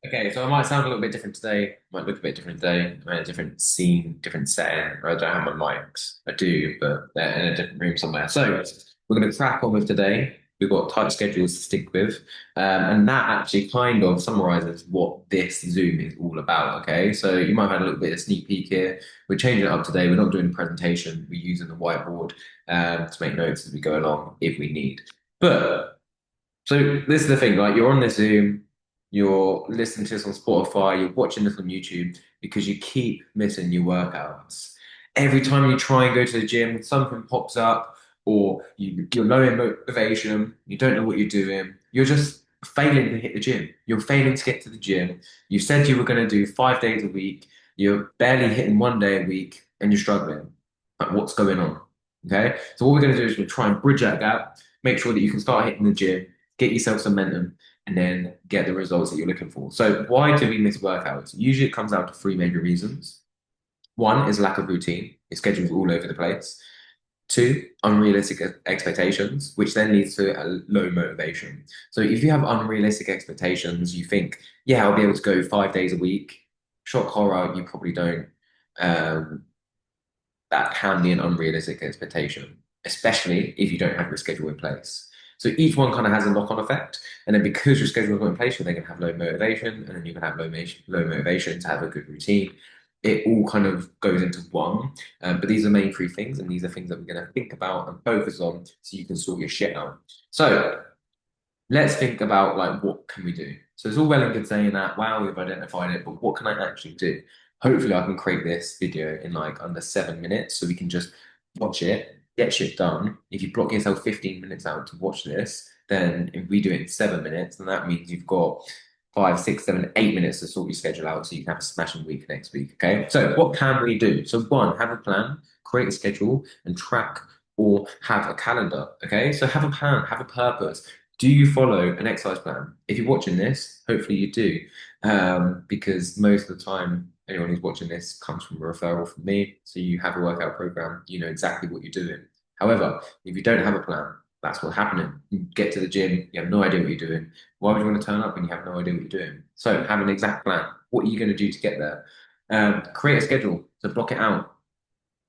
Okay, so I might sound a little bit different today, might look a bit different today. I'm in a different scene, different setting. I don't have my mics. I do, but they're in a different room somewhere. So we're going to crack on with today. We've got tight schedules to stick with. And that actually kind of summarizes what this Zoom is all about. Okay, so you might have had a little bit of sneak peek here. We're changing it up today. We're not doing a presentation. We're using the whiteboard to make notes as we go along if we need. But so this is the thing, like you're on this Zoom, you're listening to this on Spotify, you're watching this on YouTube because you keep missing your workouts. Every time you try and go to the gym, something pops up, or you're low in motivation, you don't know what you're doing, you're just failing to hit the gym. You're failing to get to the gym. You said you were going to do 5 days a week, you're barely hitting 1 day a week, and you're struggling. Like, what's going on? Okay, so what we're going to do is we'll try and bridge that gap, make sure that you can start hitting the gym, get yourself some momentum, and then get the results that you're looking for. So why do we miss workouts? Usually it comes down to three major reasons. One is lack of routine. Your schedule's all over the place. Two, unrealistic expectations, which then leads to a low motivation. So if you have unrealistic expectations, you think, yeah, I'll be able to go 5 days a week. Shock horror, you probably don't. Um, that can be an unrealistic expectation, especially if you don't have your schedule in place. So each one kind of has a knock-on effect, and then because your schedule is not in place, you're then going to have low motivation, and then you can have low motivation to have a good routine. It all kind of goes into one, but these are the main three things, and these are things that we're going to think about and focus on so you can sort your shit out. So let's think about like what can we do? So it's all well and good saying that, wow, we've identified it, but what can I actually do? Hopefully I can create this video in like under 7 minutes so we can just watch it, get shit done. If you block yourself 15 minutes out to watch this, then if we do it in 7 minutes, then that means you've got 5, 6, 7, 8 minutes to sort your schedule out so you can have a smashing week next week. Okay. So what can we do? So one, have a plan, create a schedule, and track or have a calendar. Okay. So have a plan, have a purpose. Do you follow an exercise plan? If you're watching this, hopefully you do, because most of the time, anyone who's watching this comes from a referral from me. So you have a workout program, you know exactly what you're doing. However, if you don't have a plan, that's what's happening. You get to the gym, you have no idea what you're doing. Why would you want to turn up when you have no idea what you're doing? So have an exact plan. What are you going to do to get there? Create a schedule, so block it out.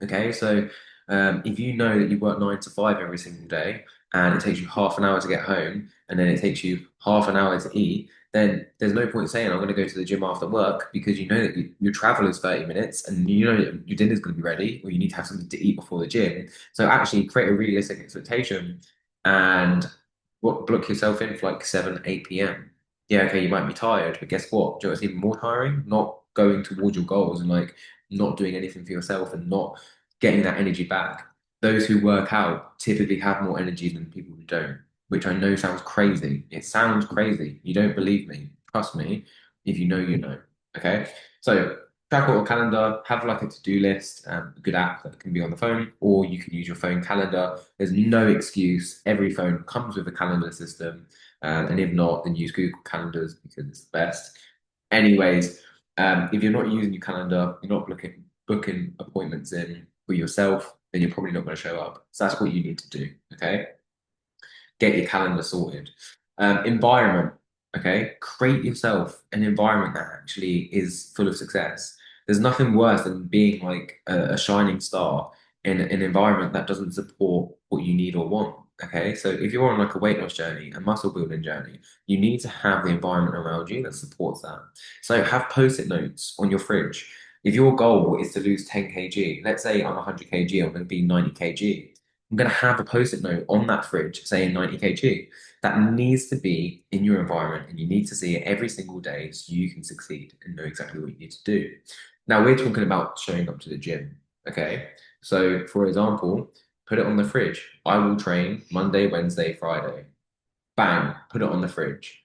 Okay, so if you know that you work 9 to 5 every single day and it takes you half an hour to get home and then it takes you half an hour to eat, then there's no point saying I'm going to go to the gym after work because you know that your travel is 30 minutes and you know that your dinner's going to be ready or you need to have something to eat before the gym. So actually create a realistic expectation and book yourself in for like 7, 8 p.m. Yeah, okay, you might be tired, but guess what? Do you know what's even more tiring? Not going towards your goals and like not doing anything for yourself and not getting that energy back. Those who work out typically have more energy than people who don't, which I know sounds crazy. It sounds crazy. You don't believe me. Trust me. If you know, you know. Okay. So track or calendar, have like a to-do list, a good app that can be on the phone, or you can use your phone calendar. There's no excuse. Every phone comes with a calendar system. And if not, then use Google Calendars because it's the best. Anyways, if you're not using your calendar, you're not booking appointments in for yourself, then you're probably not going to show up. So that's what you need to do. Okay. Get your calendar sorted. Environment. Okay. Create yourself an environment that actually is full of success. There's nothing worse than being like a shining star in an environment that doesn't support what you need or want. Okay. So if you're on like a weight loss journey, a muscle building journey, you need to have the environment around you that supports that. So have post-it notes on your fridge. If your goal is to lose 10 kg, let's say I'm 100 kg, I'm going to be 90 kg. I'm going to have a post-it note on that fridge saying 90 kg. That needs to be in your environment and you need to see it every single day so you can succeed and know exactly what you need to do. Now we're talking about showing up to the gym. Okay. So for example, put it on the fridge. I will train Monday, Wednesday, Friday. Bang, put it on the fridge.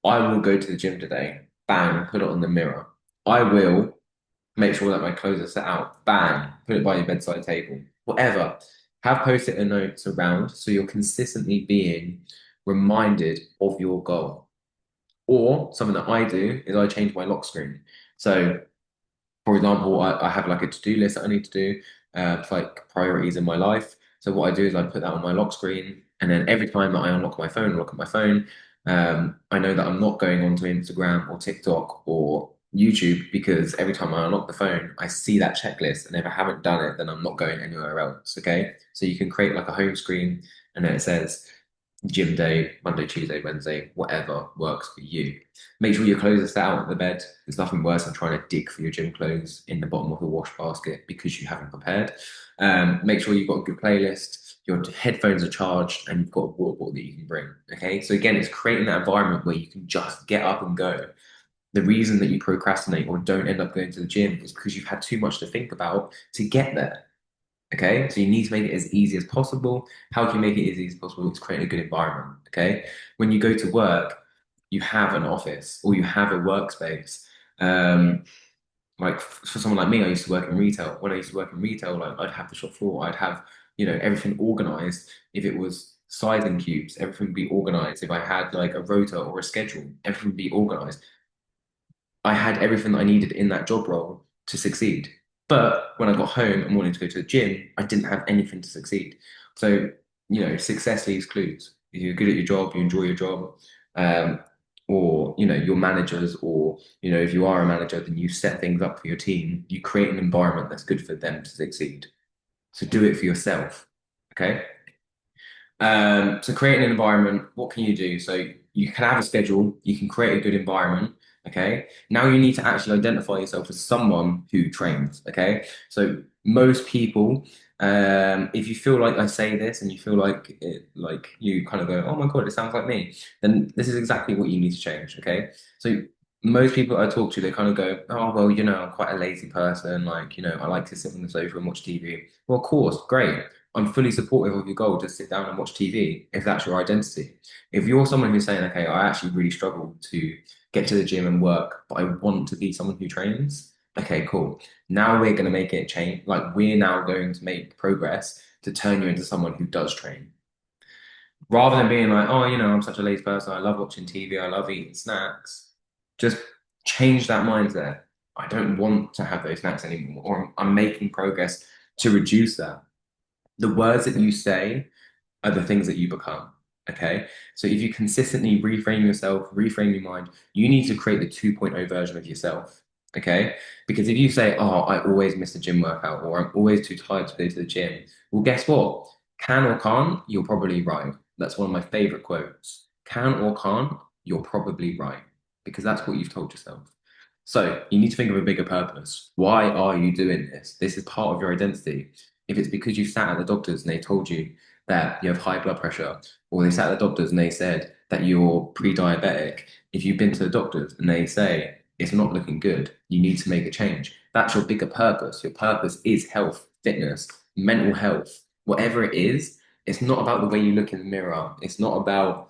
I will go to the gym today. Bang, put it on the mirror. I will make sure that my clothes are set out. Bang, put it by your bedside table. Whatever. Have post-it notes around so you're consistently being reminded of your goal. Or something that I do is I change my lock screen. So, for example, I have like a to-do list that I need to do, like priorities in my life. So what I do is I put that on my lock screen, and then every time that I unlock my phone, look at my phone, I know that I'm not going onto Instagram or TikTok or YouTube because every time I unlock the phone, I see that checklist, and if I haven't done it, then I'm not going anywhere else. Okay, so you can create like a home screen, and then it says gym day, Monday, Tuesday, Wednesday, whatever works for you. Make sure your clothes are set out on the bed. There's nothing worse than trying to dig for your gym clothes in the bottom of the wash basket because you haven't prepared. Make sure you've got a good playlist, your headphones are charged, and you've got a water bottle that you can bring. Okay. So again, it's creating that environment where you can just get up and go. The reason that you procrastinate or don't end up going to the gym is because you've had too much to think about to get there. Okay, so you need to make it as easy as possible. How can you make it as easy as possible? It's create a good environment. Okay, when you go to work, you have an office or you have a workspace. Um, like for someone like me, I used to work in retail. When I used to work in retail, like I'd have the shop floor, I'd have, everything organized. If it was sizing cubes, everything would be organized. If I had like a rota or a schedule, everything would be organized. I had everything that I needed in that job role to succeed. But when I got home and wanted to go to the gym, I didn't have anything to succeed. So, success leaves clues. If you're good at your job, you enjoy your job, um, or, your managers, or, if you are a manager, then you set things up for your team. You create an environment that's good for them to succeed. So do it for yourself. Okay. So create an environment, what can you do? So you can have a schedule, you can create a good environment. Okay. Now you need to actually identify yourself as someone who trains. Okay. So most people, if you feel like I say this and you feel like like you kind of go, oh my God, it sounds like me, then this is exactly what you need to change. Okay. So most people I talk to, they kind of go, oh, well, I'm quite a lazy person. Like, I like to sit on the sofa and watch TV. Well, of course, great. I'm fully supportive of your goal to sit down and watch TV if that's your identity. If you're someone who's saying, okay, I actually really struggle to get to the gym and work, but I want to be someone who trains, okay, cool. Now we're going to make it change. Like we're now going to make progress to turn you into someone who does train. Rather than being like, oh, I'm such a lazy person. I love watching TV. I love eating snacks. Just change that mindset. I don't want to have those snacks anymore, or I'm making progress to reduce that. The words that you say are the things that you become. Okay. So if you consistently reframe yourself, reframe your mind, you need to create the 2.0 version of yourself. Okay. Because if you say, oh, I always miss a gym workout or I'm always too tired to go to the gym, well, guess what? Can or can't, you're probably right. That's one of my favorite quotes. Can or can't, you're probably right. Because that's what you've told yourself. So you need to think of a bigger purpose. Why are you doing this? This is part of your identity. If it's because you sat at the doctors and they told you that you have high blood pressure, or they sat at the doctors and they said that you're pre-diabetic, if you've been to the doctors and they say it's not looking good, you need to make a change. That's your bigger purpose. Your purpose is health, fitness, mental health, whatever it is. It's not about the way you look in the mirror. It's not about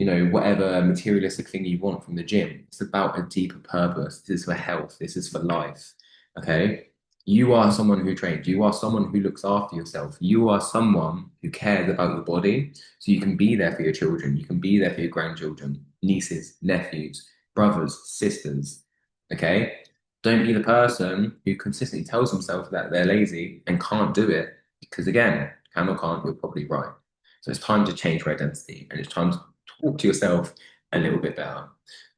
whatever materialistic thing you want from the gym. It's about a deeper purpose. This is for health. This is for life. Okay. You are someone who trains. You are someone who looks after yourself. You are someone who cares about your body. So you can be there for your children. You can be there for your grandchildren, nieces, nephews, brothers, sisters. Okay. Don't be the person who consistently tells themselves that they're lazy and can't do it because, again, can or can't, you're probably right. So it's time to change your identity and it's time to talk to yourself a little bit better.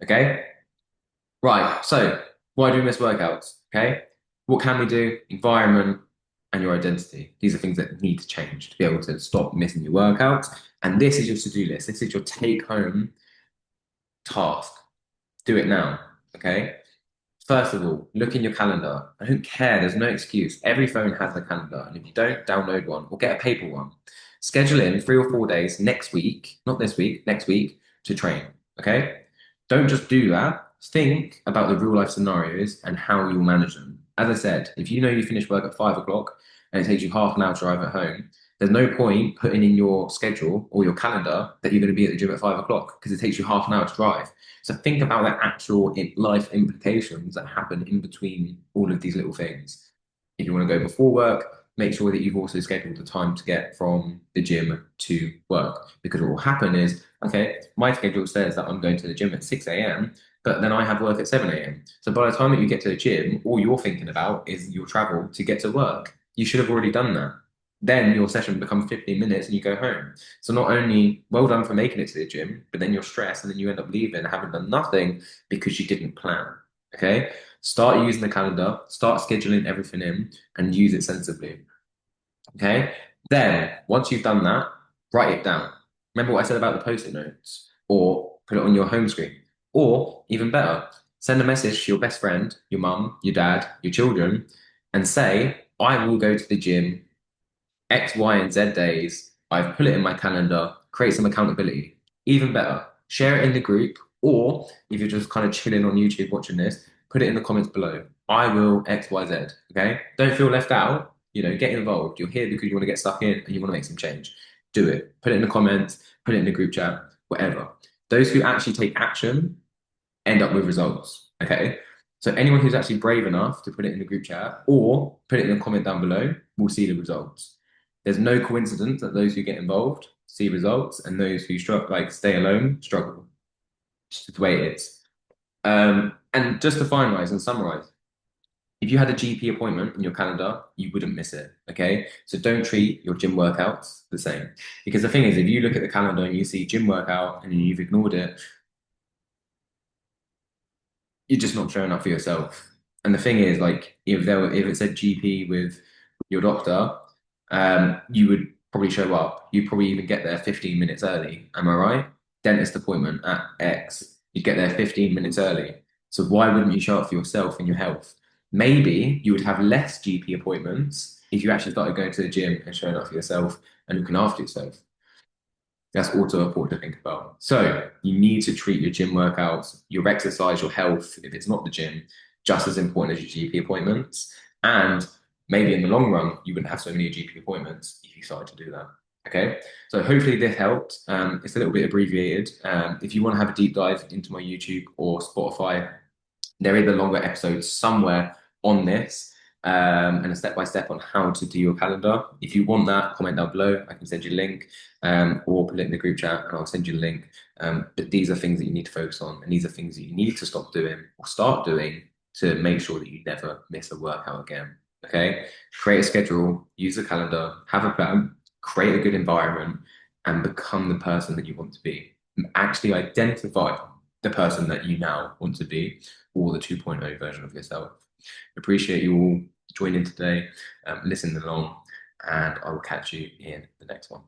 Okay. Right. So why do we miss workouts? Okay. What can we do? Environment and your identity. These are things that need to change to be able to stop missing your workouts. And this is your to-do list. This is your take-home task. Do it now. Okay. First of all, look in your calendar. I don't care. There's no excuse. Every phone has a calendar. And if you don't, download one or get a paper one. Schedule in 3 or 4 days next week, not this week, next week to train. Okay. Don't just do that. Think about the real life scenarios and how you'll manage them. As I said, if you know you finish work at 5 o'clock and it takes you half an hour to drive at home, there's no point putting in your schedule or your calendar that you're going to be at the gym at 5 o'clock because it takes you half an hour to drive. So think about the actual life implications that happen in between all of these little things. If you want to go before work, make sure that you've also scheduled the time to get from the gym to work. Because what will happen is, okay, my schedule says that I'm going to the gym at 6 a.m., but then I have work at 7 a.m. So by the time that you get to the gym, all you're thinking about is your travel to get to work. You should have already done that. then your session becomes 15 minutes and you go home. So not only well done for making it to the gym, but then you're stressed and then you end up leaving and having done nothing because you didn't plan. Okay? Start using the calendar, start scheduling everything in and use it sensibly. Okay? Then once you've done that, write it down. Remember what I said about the post-it notes, or put it on your home screen. Or even better, send a message to your best friend, your mum, your dad, your children, and say, I will go to the gym X, Y, and Z days. I've put it in my calendar, create some accountability. Even better, share it in the group, or if you're just kind of chilling on YouTube watching this, put it in the comments below. I will X, Y, Z. Okay? Don't feel left out. Get involved. You're here because you want to get stuck in and you want to make some change. Do it. Put it in the comments, put it in the group chat, whatever. Those who actually take action end up with results. Okay. So anyone who's actually brave enough to put it in the group chat or put it in a comment down below will see the results. There's no coincidence that those who get involved see results and those who struggle, like stay alone, struggle. It's just the way it is. And just to finalize and summarize, if you had a GP appointment in your calendar, you wouldn't miss it. Okay. So don't treat your gym workouts the same. Because the thing is, if you look at the calendar and you see gym workout and you've ignored it, you're just not showing up for yourself. And the thing is, like, if it said GP with your doctor, you would probably show up. You'd probably even get there 15 minutes early. Am I right? Dentist appointment at X. You'd get there 15 minutes early. So why wouldn't you show up for yourself and your health? Maybe you would have less GP appointments if you actually started going to the gym and showing up for yourself and looking after yourself. That's also important to think about. So you need to treat your gym workouts, your exercise, your health, if it's not the gym, just as important as your GP appointments. And maybe in the long run, you wouldn't have so many GP appointments if you started to do that. Okay. So hopefully this helped. It's a little bit abbreviated. If you want to have a deep dive into my YouTube or Spotify, there is a longer episode somewhere on this and a step by step on how to do your calendar. If you want that, comment down below. I can send you a link or put it in the group chat and I'll send you a link. But these are things that you need to focus on and these are things that you need to stop doing or start doing to make sure that you never miss a workout again. Okay? Create a schedule, use a calendar, have a plan, create a good environment, and become the person that you want to be. Actually identify the person that you now want to be or the 2.0 version of yourself. Appreciate you all joining today, listening along, and I will catch you in the next one.